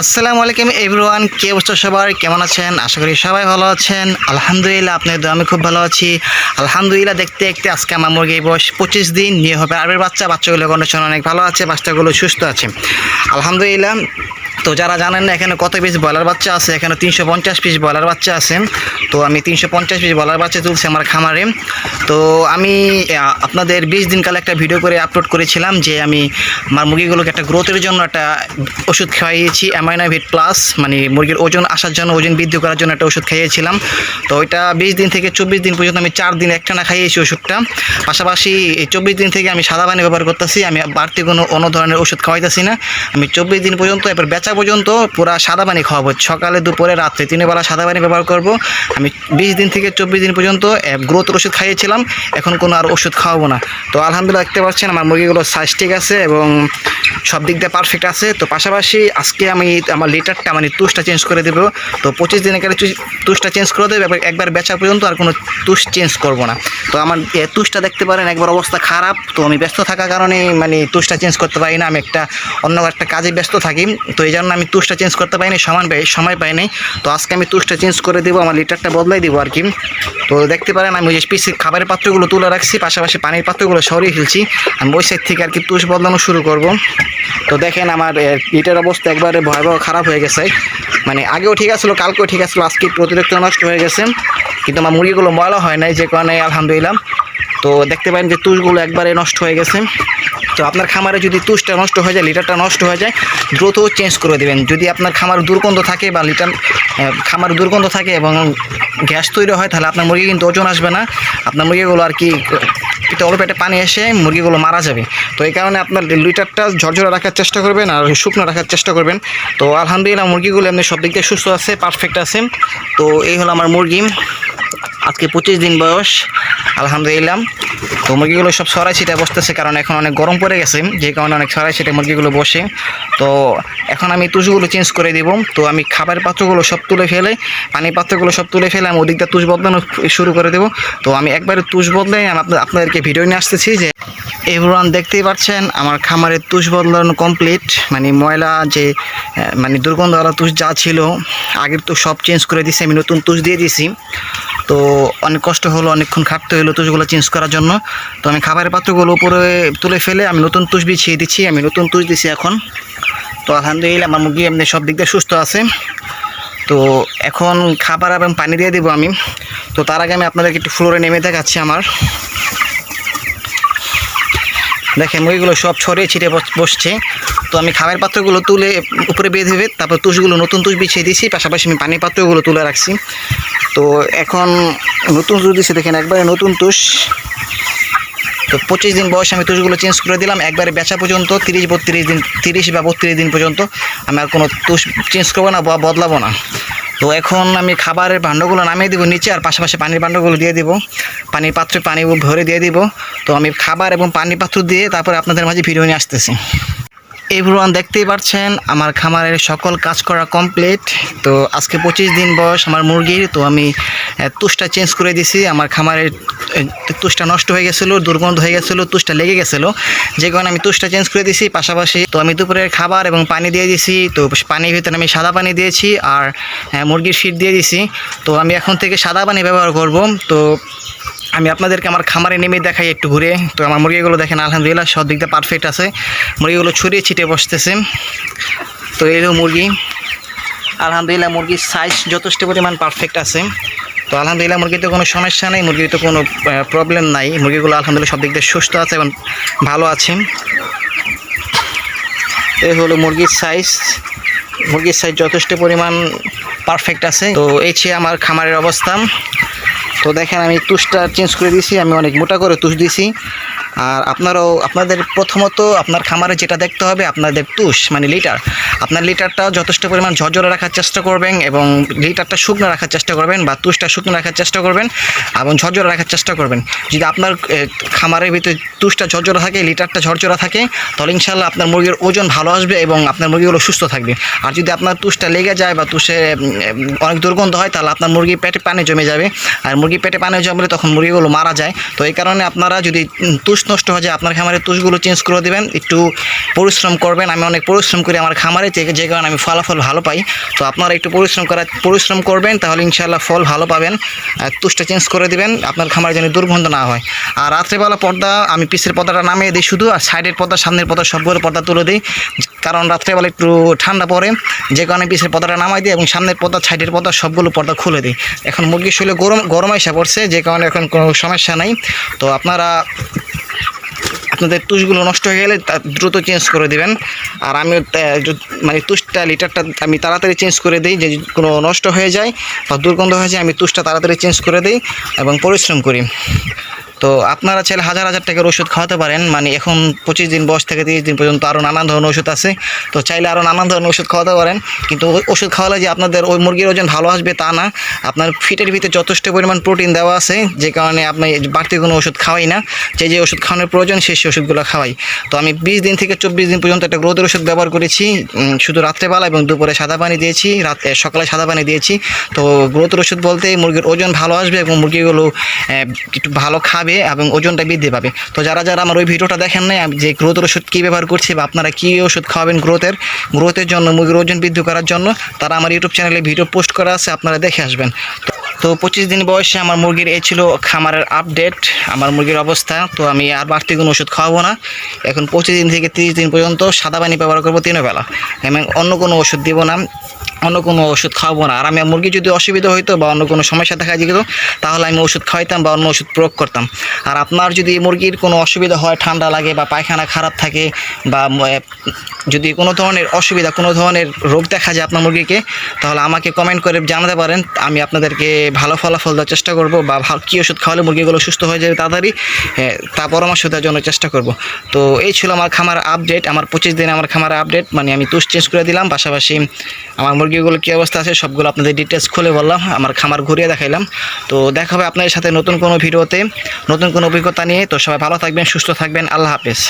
আসসালামু আলাইকুম এভরিওয়ান, কে অবস্থা সবার, কেমন আছেন? আশা করি সবাই ভালো আছেন। আলহামদুলিল্লাহ, আপনাদের দোয়া আমি খুব ভালো আছি। আলহামদুলিল্লাহ, দেখতে দেখতে আজকে আমার মুরগির বয়স 25 দিন, নিয়ে হবে আরবের বাচ্চাগুলোর কন্ডিশন অনেক ভালো আছে, বাচ্চাগুলো সুস্থ আছে আলহামদুলিল্লাহ। তো যারা জানেন না এখানে কত পিস ব্রয়লার বাচ্চা আছে, এখানে 350 পিস ব্রয়লার বাচ্চা আছে। তো আমি 350 পিস ব্রয়লার বাচ্চা তুলছি আমার খামারে। তো আমি আপনাদের 20 দিন কালে একটা ভিডিও করে আপলোড করেছিলাম যে আমি আমার মুরগিগুলোকে একটা গ্রোথের জন্য একটা ওষুধ খাইয়েছি, অ্যামাইনোভিট প্লাস, মানে মুরগির ওজন আসার জন্য, ওজন বৃদ্ধি করার জন্য একটা ওষুধ খাইয়েছিলাম। তো ওইটা 20 দিন থেকে 24 দিন পর্যন্ত আমি 4 দিন একটানা খাইয়েছি ওষুধটা। পাশাপাশি এই 24 দিন থেকে আমি সাদা পানি ব্যবহার করতেছি, আমি বাড়তি কোনো অন্য ধরনের ওষুধ খাওয়াইতেছি না। আমি 24 দিন পর্যন্ত, এবার বেচা পর্যন্ত পুরা সাদা পানি খাওয়াবো, সকালে দুপুরে রাত্রে 3 বেলা সাদা পানি ব্যবহার করব। আমি 20 দিন থেকে 24 দিন পর্যন্ত গ্রোথের ওষুধ খাইয়েছিলাম, এখন কোনো আর ওষুধ খাওয়াবো না। তো আলহামদুলিল্লাহ, দেখতে পাচ্ছেন আমার মুরগিগুলোর সাইজ ঠিক আছে এবং সব দিক দিয়ে পারফেক্ট আছে। তো পাশাপাশি আজকে আমি আমার লিটারটা মানে তুষটা চেঞ্জ করে দেবো। তো 25 দিনের কালে তুষটা চেঞ্জ করে দেবো, একবার বেচা পর্যন্ত আর কোনো তুষ চেঞ্জ করব না। তো আমার তুষটা দেখতে পারেন একবার অবস্থা খারাপ। তো আমি ব্যস্ত থাকার কারণে মানে তুষটা চেঞ্জ করতে পারি না, আমি অন্য একটা কাজে ব্যস্ত থাকি। তো এই জন্য আমি তুষটা চেঞ্জ করতে পারিনি, সময় পাইনি। তো আজকে আমি তুষটা চেঞ্জ করে দেবো, আমার লিটারটা বদলাই দেবো আর কি। তো দেখতে পারেন আমি ওই যে পিসের খাবারের পাত্রগুলো তুলে রাখছি, পাশাপাশি পানির পাত্রগুলো সরিয়ে ফেলছি। আমি ওই সাইড থেকে আর কি তুষ বদলানো শুরু করব। তো দেখেন আমার লিটার অবস্থা একবারে ভয়াবহ খারাপ হয়ে গেছে, মানে আগেও ঠিক আসলো, কালকেও ঠিক আসলো, আজকে অতিরিক্ত নষ্ট হয়ে গেছে। কিন্তু আমার মুরগিগুলো ময়লা হয় নাই, যে কারণে আলহামদুলিল্লাহ। তো দেখতে পারেন যে তুষগুলো একবারে নষ্ট হয়ে গেছে। তো আপনার খামারে যদি তুষটা নষ্ট হয়ে যায়, লিটারটা নষ্ট হয়ে যায়, দ্রুত চেঞ্জ করে দেবেন। যদি আপনার খামার দুর্গন্ধ থাকে বা খামার দুর্গন্ধ থাকে এবং গ্যাস তৈরি হয়, তাহলে আপনার মুরগি কিন্তু ওজন আসবে না, আপনার মুরগিগুলো আর কি অল্প পেটে পানি এসে মুরগিগুলো মারা যাবে। তো এই কারণে আপনার লিটারটা ঝরঝরে রাখার চেষ্টা করবেন আর শুকনো রাখার চেষ্টা করবেন। তো আলহামদুলিল্লাহ, মুরগিগুলো এমনি সব দিক দিয়ে সুস্থ আছে, পারফেক্ট আছে। তো এই হলো আমার মুরগি, আজকে 25 দিন বয়স আলহামদুলিল্লাহ। তো মুরগিগুলো সব ছড়াই ছিটে বসতেছে, কারণ এখন অনেক গরম পড়ে গেছে, যে কারণে অনেক ছড়াই ছিটে মুরগিগুলো বসে। তো এখন আমি তুষগুলো চেঞ্জ করে দিব। তো আমি খাবারের পাত্রগুলো সব তুলে ফেলে, পানির পাত্রগুলো সব তুলে ফেলে আমি ওদিকটা তুষ বদলানো শুরু করে দেবো। তো আমি একবারে তুষ বদলাই আমি আপনাদেরকে ভিডিও নিয়ে আসতেছি। যে এভরিওয়ান, দেখতেই পাচ্ছেন আমার খামারের তুষ বদলানো কমপ্লিট, মানে ময়লা যে মানে দুর্গন্ধওয়ালা তুষ যা ছিল আগের তো সব চেঞ্জ করে দিয়েছি, আমি নতুন তুষ দিয়ে দিয়েছি। তো অনেক কষ্ট হলো, অনেকক্ষণ খাটতে হলো তুষগুলো চেঞ্জ করার জন্য। তো আমি খাবারের পাত্রগুলো উপরে তুলে ফেলে আমি নতুন তুষ বিছিয়ে দিচ্ছি, আমি নতুন তুষ দিচ্ছি এখন। তো আলহামদুলিল্লাহ, আমার মুরগি এমনি সব দিক দিয়ে সুস্থ আছে। তো এখন খাবার এবং পানি দিয়ে দেবো আমি। তো তার আগে আমি আপনাদেরকে একটু ফ্লোরে নেমে দেখাচ্ছি। আমার দেখেন মুরগিগুলো সব ছড়িয়ে ছিটে বসছে। তো আমি খাবারের পাত্রগুলো তুলে উপরে বেঁধে তারপর তুষগুলো নতুন তুষ বিছিয়ে দিয়েছি, পাশাপাশি আমি পানির পাত্রগুলো তুলে রাখছি। তো এখন নতুন তুষ দিচ্ছি, দেখেন একবারে নতুন তুষ। তো 25 দিন বয়সে আমি তুষগুলো চেঞ্জ করে দিলাম, একবারে বেচা পর্যন্ত 30 বা 32 দিন পর্যন্ত আমি আর কোনো তুষ চেঞ্জ করবো না বা বদলাবো না। তো এখন আমি খাবারের ভাণ্ডগুলো নামিয়ে দেবো নিচে, আর পাশাপাশি পানির ভাণ্ডগুলো দিয়ে দিব, পানির পাত্রে পানি ভরে দিয়ে দিব। তো আমি খাবার এবং পানির পাত্র দিয়ে তারপরে আপনাদের মাঝে ভিডিও নিয়ে আসতেছি। এভরিওয়ান, দেখতেই পাচ্ছেন আমার খামারের সকল কাজ করা কমপ্লিট। তো আজকে 25 দিন বয়স আমার মুরগির। তো আমি তুষটা চেঞ্জ করে দিছি, আমার খামারের তুষটা নষ্ট হয়ে গেছিলো, দুর্গন্ধ হয়ে গেছিলো, তুষটা লেগে গেছিলো, যে কারণে আমি তুষটা চেঞ্জ করে দিছি। পাশাপাশি তো আমি দুপুরের খাবার এবং পানি দিয়ে দিছি। তো পানির ভিতরে আমি সাদা পানি দিয়েছি আর মুরগির ফিড দিয়ে দিছি। তো আমি এখন থেকে সাদা পানি ব্যবহার করব। তো আমি আপনাদেরকে আমার খামারে নেমে দেখাই একটু ঘুরে। তো আমার মুরগিগুলো দেখেন আলহামদুলিল্লাহ সব দিকটা পারফেক্ট আছে, মুরগিগুলো ছড়িয়ে ছিটে বসতেছে। তো এই মুরগি আলহামদুলিল্লাহ, মুরগির সাইজ যথেষ্ট পরিমাণ পারফেক্ট আছে। তো আলহামদুলিল্লাহ, মুরগিতে কোনো সমস্যা নেই, মুরগিতে কোনো প্রবলেম নাই, মুরগিগুলো আলহামদুলিল্লাহ সব দিক দিয়ে সুস্থ আছে এবং ভালো আছে। এই হলো মুরগির সাইজ যথেষ্ট পরিমাণ পারফেক্ট আছে। তো এই ছিল আমার খামারের অবস্থা। তো দেখেন আমি তুষটা চেঞ্জ করে দিয়েছি, আমি অনেক মোটা করে তুষ দিয়েছি। আর আপনাদের প্রথমত আপনার খামারে যেটা দেখতে হবে, আপনাদের তুষ মানে লিটার, আপনার লিটারটা যথেষ্ট পরিমাণ ঝরঝরে রাখার চেষ্টা করবেন এবং লিটারটা শুকনো রাখার চেষ্টা করবেন বা তুষটা শুকনো রাখার চেষ্টা করবেন এবং ঝরঝরে রাখার চেষ্টা করবেন। যদি আপনার খামারের ভিতরে তুষটা ঝরঝরে থাকে, লিটারটা ঝরঝরে থাকে, তাহলে ইনশাল্লাহ আপনার মুরগির ওজন ভালো আসবে এবং আপনার মুরগিগুলো সুস্থ থাকবে। আর যদি আপনার তুষটা লেগে যায় বা তুষে অনেক দুর্গন্ধ হয়, তাহলে আপনার মুরগির পেটে পানি জমে যাবে আর মুরগি মুরগি পেটে পানি জমলে তখন মুরগিগুলো মারা যায়। তো এই কারণে আপনারা যদি তুষ নষ্ট হয়ে যায় আপনার খামারের তুষগুলো চেঞ্জ করে দেবেন, একটু পরিশ্রম করবেন। আমি অনেক পরিশ্রম করি আমার খামারে, যে কারণে আমি ফলাফল ভালো পাই। তো আপনারা একটু পরিশ্রম করবেন, তাহলে ইনশাআল্লাহ ফল ভালো পাবেন। তুষটা চেঞ্জ করে দিবেন, আপনার খামারে যেন দুর্গন্ধ না হয়। আর রাত্রেবেলা পর্দা আমি পিছের পর্দাটা নামিয়ে দিই শুধু, আর সাইডের পর্দা সামনের পর্দা সবগুলো পর্দা তুলে দিই, কারণ রাত্রেবেলা একটু ঠান্ডা পড়ে, যে কারণে পিছের পর্দাটা নামাই দিই এবং সামনের পর্দা সাইডের পর্দা সবগুলো পর্দা খুলে দিই। এখন মুরগির শরীরে গরম এসে পড়ছে, যে কারণে এখন কোনো সমস্যা নাই। তো আপনাদের তুষগুলো নষ্ট হয়ে গেলে দ্রুত চেঞ্জ করে দিবেন। আর আমি মানে তুষটা লিটারটা আমি তাড়াতাড়ি চেঞ্জ করে দিই, যে কোনো নষ্ট হয়ে যায় বা দুর্গন্ধ হয়ে যায় আমি তুষটা তাড়াতাড়ি চেঞ্জ করে দিই এবং পরিশ্রম করি। তো আপনারা চাইলে হাজার টাকার ওষুধ খাওয়াতে পারেন, মানে এখন 25 দিন বয়স থেকে 30 দিন পর্যন্ত আরও নানান ধরনের ওষুধ আছে। তো চাইলে আরও নানান ধরনের ওষুধ খাওয়াতে পারেন, কিন্তু ওষুধ খাওয়ালে যে আপনাদের ওই মুরগির ওজন ভালো আসবে তা না। আপনার ফিটের ভিতরে যথেষ্ট পরিমাণ প্রোটিন দেওয়া আছে, যে কারণে আপনি বাড়তি কোনো ওষুধ খাওয়াই না, যে ওষুধ খাওয়ানোর প্রয়োজন সেই ওষুধগুলো খাওয়াই। তো আমি 20 দিন থেকে 24 দিন পর্যন্ত একটা গ্রোথের ওষুধ ব্যবহার করেছি, শুধু রাত্রেবেলা এবং দুপুরে সাদা পানি দিয়েছি, সকালে সাদা পানি দিয়েছি। তো গ্রোথের ওষুধ বলতে মুরগির ওজন ভালো আসবে এবং মুরগিগুলো একটু ভালো খাবে এবং ওজনটা বৃদ্ধি পাবে। তো যারা আমার ওই ভিডিওটা দেখেন নাই, আমি যে গ্রোথের ওষুধ কী ব্যবহার করছি বা আপনারা কী ওষুধ খাওয়াবেন গ্রোথের জন্য, মুরগির ওজন বৃদ্ধি করার জন্য, তারা আমার ইউটিউব চ্যানেলে ভিডিও পোস্ট করা আছে, আপনারা দেখে আসবেন। তো 25 দিন বয়সে আমার মুরগির এই ছিল খামারের আপডেট, আমার মুরগির অবস্থা। তো আমি আর বাড়তি কোনো ওষুধ খাওয়াবো না, এখন 25 দিন থেকে 30 দিন পর্যন্ত সাদা পানি ব্যবহার করবো 3 বেলা, এবং অন্য কোনো ওষুধ দিব না, অন্য কোনো ওষুধ খাওয়াবো না। আর আমি মুরগি যদি অসুবিধা হইতো বা অন্য কোনো সমস্যা দেখা যেত, তাহলে আমি ওষুধ খাওয়াইতাম বা অন্য ওষুধ প্রয়োগ করতাম। আর আপনার যদি মুরগির কোনো অসুবিধা হয়, ঠান্ডা লাগে বা পায়খানা খারাপ থাকে বা যদি কোনো ধরনের অসুবিধা, কোনো ধরনের রোগ দেখা যায় আপনার মুরগিকে, তাহলে আমাকে কমেন্ট করে জানাতে পারেন, আমি আপনাদেরকে ভালো ফলাফল দেওয়ার চেষ্টা করব বা কী ওষুধ খাওয়ালে মুরগিগুলো সুস্থ হয়ে যাবে তাড়াতাড়ি, তা পরামর্শ দেওয়ার জন্য চেষ্টা করব। তো এই ছিল আমার খামার আপডেট, আমার 25 দিনে আমার খামার আপডেট, মানে আমি তুষ চেঞ্জ করে দিলাম, পাশাপাশি আমার মুরগিগুলো কী অবস্থা আছে সবগুলো আপনাদের ডিটেলস খুলে বললাম, আমার খামার ঘুরিয়ে দেখাইলাম। তো দেখা হবে আপনাদের সাথে নতুন কোনো ভিডিওতে, নতুন কোনো অভিজ্ঞতা নিয়ে। তো সবাই ভালো থাকবেন, সুস্থ থাকবেন, আল্লাহ হাফেজ।